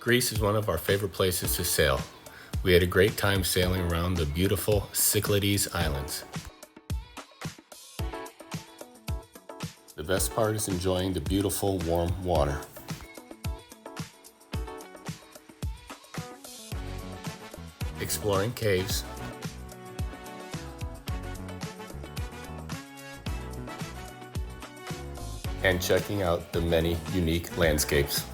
Greece is one of our favorite places to sail. We had a great time sailing around the beautiful Cyclades Islands. The best part is enjoying the beautiful warm water. Exploring caves, and checking out the many unique landscapes.